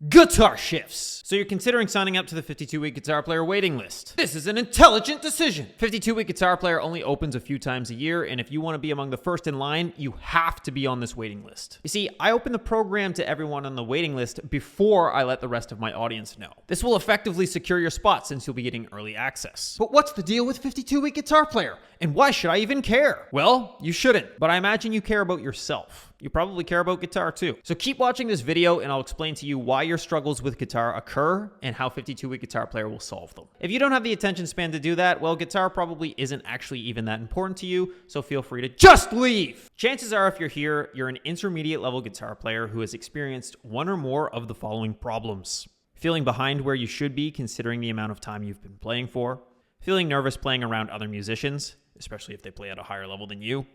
Guitar shifts. So you're considering signing up to the 52-week Guitar Player waiting list. This is an intelligent decision. 52-week Guitar Player only opens a few times a year, and if you want to be among the first in line, you have to be on this waiting list. You see, I open the program to everyone on the waiting list before I let the rest of my audience know. This will effectively secure your spot since you'll be getting early access. But what's the deal with 52-week Guitar Player? And why should I even care? Well, you shouldn't, but I imagine you care about yourself. You probably care about guitar too. So keep watching this video and I'll explain to you why your struggles with guitar occur and how 52-week Guitar Player will solve them. If you don't have the attention span to do that, well, guitar probably isn't actually even that important to you, so feel free to just leave. Chances are if you're here, you're an intermediate level guitar player who has experienced one or more of the following problems. Feeling behind where you should be considering the amount of time you've been playing for. Feeling nervous playing around other musicians, especially if they play at a higher level than you.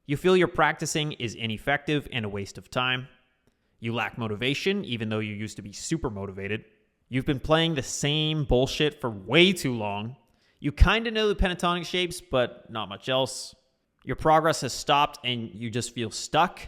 You feel your practicing is ineffective and a waste of time. You lack motivation, even though you used to be super motivated. You've been playing the same bullshit for way too long. You kind of know the pentatonic shapes, but not much else. Your progress has stopped and you just feel stuck.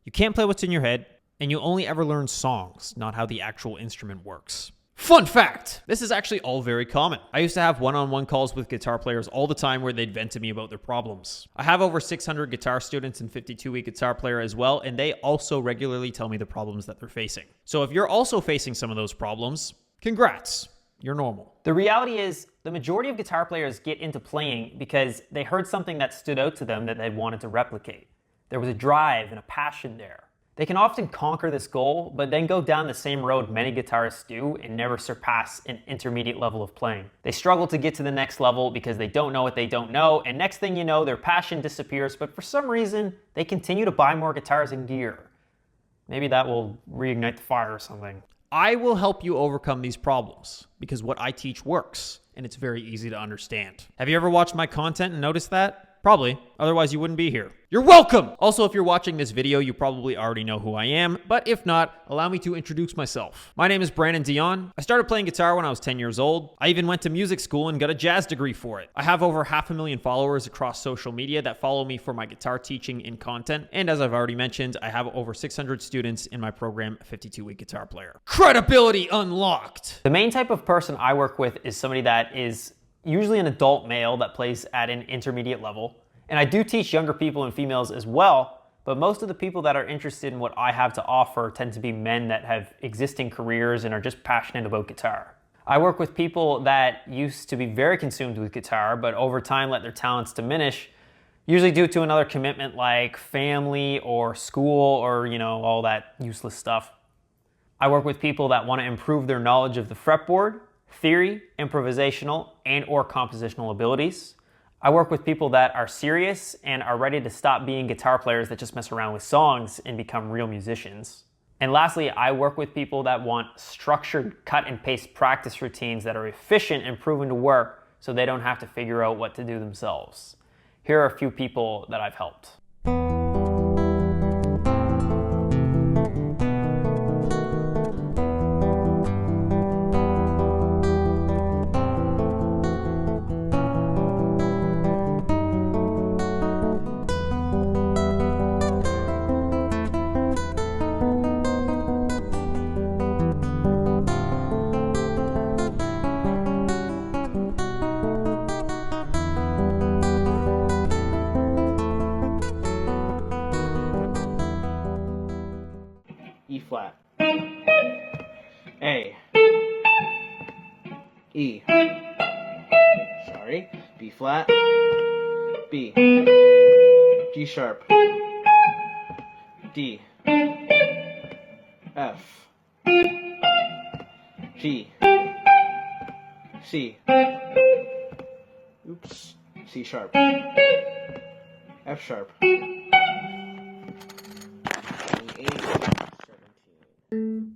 You can't play what's in your head, and you only ever learn songs, not how the actual instrument works. Fun fact! This is actually all very common. I used to have one-on-one calls with guitar players all the time where they'd vent to me about their problems. I have over 600 guitar students in 52-week Guitar Player as well, and they also regularly tell me the problems that they're facing. So if you're also facing some of those problems, congrats, you're normal. The reality is, the majority of guitar players get into playing because they heard something that stood out to them that they wanted to replicate. There was a drive and a passion there. They can often conquer this goal, but then go down the same road many guitarists do and never surpass an intermediate level of playing. They struggle to get to the next level because they don't know what they don't know, and next thing you know, their passion disappears, but for some reason, they continue to buy more guitars and gear. Maybe that will reignite the fire or something. I will help you overcome these problems because what I teach works, and it's very easy to understand. Have you ever watched my content and noticed that? Probably, otherwise you wouldn't be here. You're welcome! Also, if you're watching this video, you probably already know who I am, but if not, allow me to introduce myself. My name is Brandon Dion. I started playing guitar when I was 10 years old. I even went to music school and got a jazz degree for it. I have over 500,000 followers across social media that follow me for my guitar teaching and content, and as I've already mentioned, I have over 600 students in my program, 52-week Guitar Player. Credibility unlocked! The main type of person I work with is somebody that is usually an adult male that plays at an intermediate level. And I do teach younger people and females as well, but most of the people that are interested in what I have to offer tend to be men that have existing careers and are just passionate about guitar. I work with people that used to be very consumed with guitar, but over time let their talents diminish, usually due to another commitment like family or school or, all that useless stuff. I work with people that want to improve their knowledge of the fretboard, theory, improvisational, and or compositional abilities. I work with people that are serious and are ready to stop being guitar players that just mess around with songs and become real musicians. And lastly, I work with people that want structured cut and paste practice routines that are efficient and proven to work so they don't have to figure out what to do themselves. Here are a few people that I've helped. E flat, A, E, sorry, B flat, B, G sharp, D, F, G, C, oops, C sharp, F sharp, 28, 17.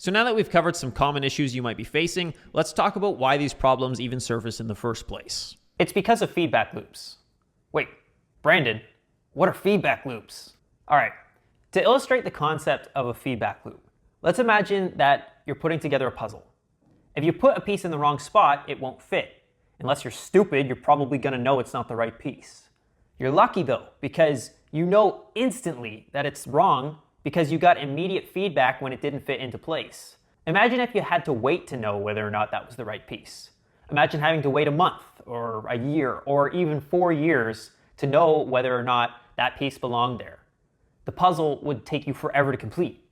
So now that we've covered some common issues you might be facing, let's talk about why these problems even surface in the first place. It's because of feedback loops. Wait, Brandon, what are feedback loops? All right, to illustrate the concept of a feedback loop, let's imagine that you're putting together a puzzle. If you put a piece in the wrong spot, it won't fit. Unless you're stupid, you're probably gonna know it's not the right piece. You're lucky though, because you know instantly that it's wrong because you got immediate feedback when it didn't fit into place. Imagine if you had to wait to know whether or not that was the right piece. Imagine having to wait a month or a year or even 4 years to know whether or not that piece belonged there. The puzzle would take you forever to complete.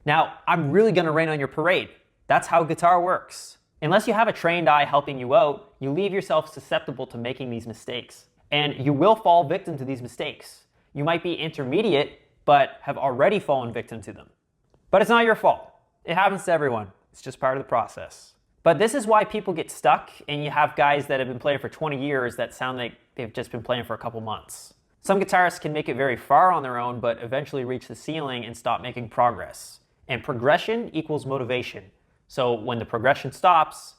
Now, I'm really gonna rain on your parade. That's how guitar works. Unless you have a trained eye helping you out, you leave yourself susceptible to making these mistakes. And you will fall victim to these mistakes. You might be intermediate, but have already fallen victim to them. But it's not your fault. It happens to everyone. It's just part of the process. But this is why people get stuck, and you have guys that have been playing for 20 years that sound like they've just been playing for a couple months. Some guitarists can make it very far on their own, but eventually reach the ceiling and stop making progress. And progression equals motivation. So when the progression stops,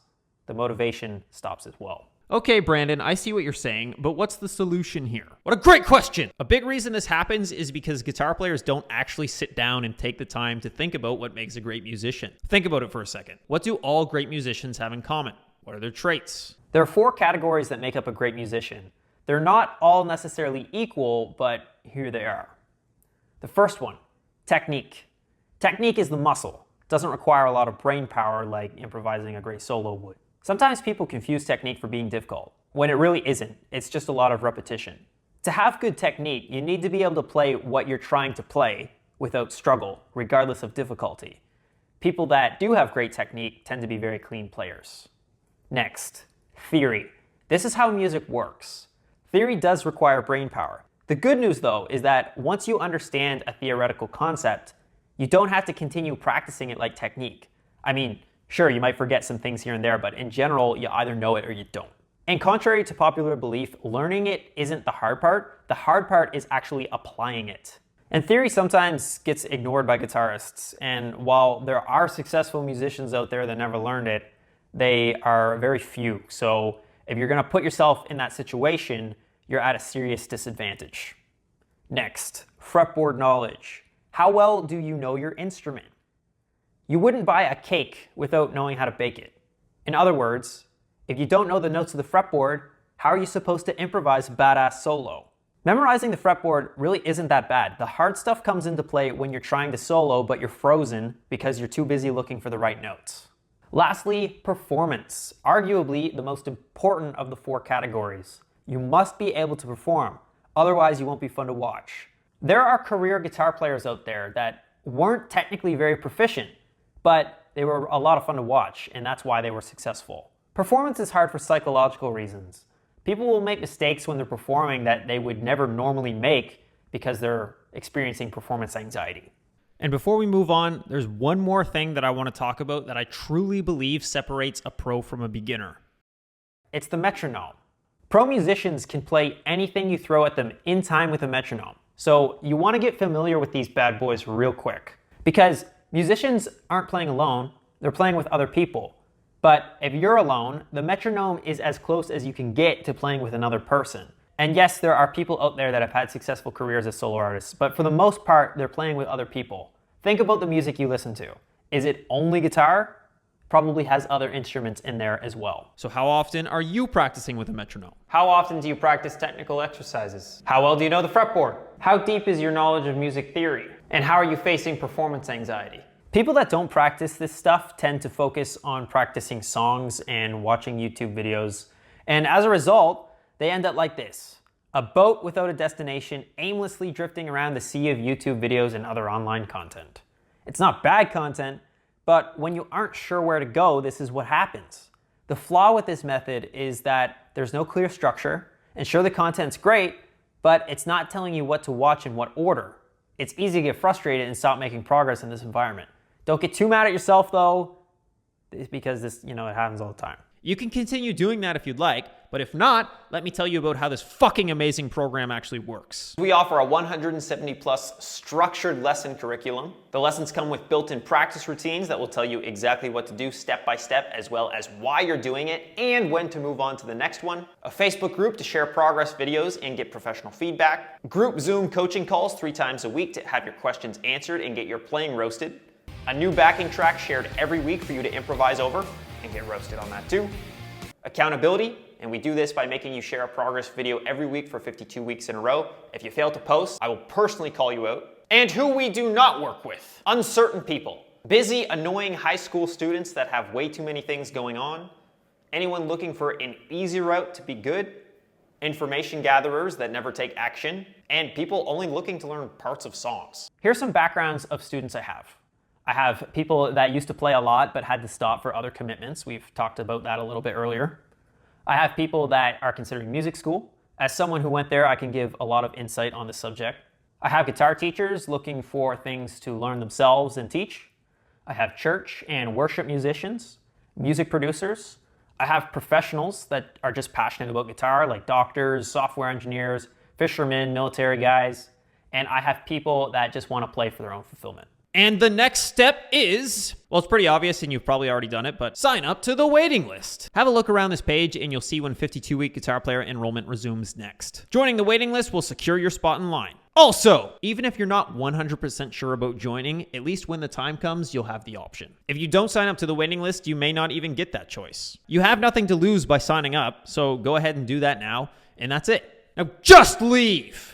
the motivation stops as well. Okay, Brandon, I see what you're saying, but what's the solution here? What a great question! A big reason this happens is because guitar players don't actually sit down and take the time to think about what makes a great musician. Think about it for a second. What do all great musicians have in common? What are their traits? There are 4 categories that make up a great musician. They're not all necessarily equal, but here they are. The first one, technique. Technique is the muscle. It doesn't require a lot of brain power like improvising a great solo would. Sometimes people confuse technique for being difficult, when it really isn't. It's just a lot of repetition. To have good technique, you need to be able to play what you're trying to play without struggle, regardless of difficulty. People that do have great technique tend to be very clean players. Next, theory. This is how music works. Theory does require brain power. The good news though is that once you understand a theoretical concept, you don't have to continue practicing it like technique. I mean, sure, you might forget some things here and there, but in general, you either know it or you don't. And contrary to popular belief, learning it isn't the hard part. The hard part is actually applying it. And theory sometimes gets ignored by guitarists. And while there are successful musicians out there that never learned it, they are very few. So if you're gonna put yourself in that situation, you're at a serious disadvantage. Next, fretboard knowledge. How well do you know your instrument? You wouldn't buy a cake without knowing how to bake it. In other words, if you don't know the notes of the fretboard, how are you supposed to improvise a badass solo? Memorizing the fretboard really isn't that bad. The hard stuff comes into play when you're trying to solo, but you're frozen because you're too busy looking for the right notes. Lastly, performance. Arguably the most important of the 4 categories. You must be able to perform, otherwise you won't be fun to watch. There are career guitar players out there that weren't technically very proficient, but they were a lot of fun to watch, and that's why they were successful. Performance is hard for psychological reasons. People will make mistakes when they're performing that they would never normally make because they're experiencing performance anxiety. And before we move on, there's one more thing that I want to talk about that I truly believe separates a pro from a beginner. It's the metronome. Pro musicians can play anything you throw at them in time with a metronome. So you want to get familiar with these bad boys real quick. Because musicians aren't playing alone, they're playing with other people. But if you're alone, the metronome is as close as you can get to playing with another person. And yes, there are people out there that have had successful careers as solo artists, but for the most part, they're playing with other people. Think about the music you listen to. Is it only guitar? Probably has other instruments in there as well. So how often are you practicing with a metronome? How often do you practice technical exercises? How well do you know the fretboard? How deep is your knowledge of music theory? And how are you facing performance anxiety? People that don't practice this stuff tend to focus on practicing songs and watching YouTube videos. And as a result, they end up like this. A boat without a destination, aimlessly drifting around the sea of YouTube videos and other online content. It's not bad content, but when you aren't sure where to go, this is what happens. The flaw with this method is that there's no clear structure, and sure, the content's great, but it's not telling you what to watch in what order. It's easy to get frustrated and stop making progress in this environment. Don't get too mad at yourself though, because this, it happens all the time. You can continue doing that if you'd like, but if not, let me tell you about how this fucking amazing program actually works. We offer a 170 plus structured lesson curriculum. The lessons come with built-in practice routines that will tell you exactly what to do step by step, as well as why you're doing it and when to move on to the next one. A Facebook group to share progress videos and get professional feedback. Group Zoom coaching calls 3 times a week to have your questions answered and get your playing roasted. A new backing track shared every week for you to improvise over and get roasted on that too. Accountability, and we do this by making you share a progress video every week for 52 weeks in a row. If you fail to post, I will personally call you out. And who we do not work with: uncertain people, busy, annoying high school students that have way too many things going on, anyone looking for an easy route to be good, information gatherers that never take action, and people only looking to learn parts of songs. Here's some backgrounds of students I have. I have people that used to play a lot but had to stop for other commitments. We've talked about that a little bit earlier. I have people that are considering music school. As someone who went there, I can give a lot of insight on the subject. I have guitar teachers looking for things to learn themselves and teach. I have church and worship musicians, music producers. I have professionals that are just passionate about guitar, like doctors, software engineers, fishermen, military guys. And I have people that just want to play for their own fulfillment. And the next step is, well, it's pretty obvious and you've probably already done it, but sign up to the waiting list. Have a look around this page and you'll see when 52-week guitar player enrollment resumes next. Joining the waiting list will secure your spot in line. Also, even if you're not 100% sure about joining, at least when the time comes, you'll have the option. If you don't sign up to the waiting list, you may not even get that choice. You have nothing to lose by signing up, so go ahead and do that now, and that's it. Now just leave!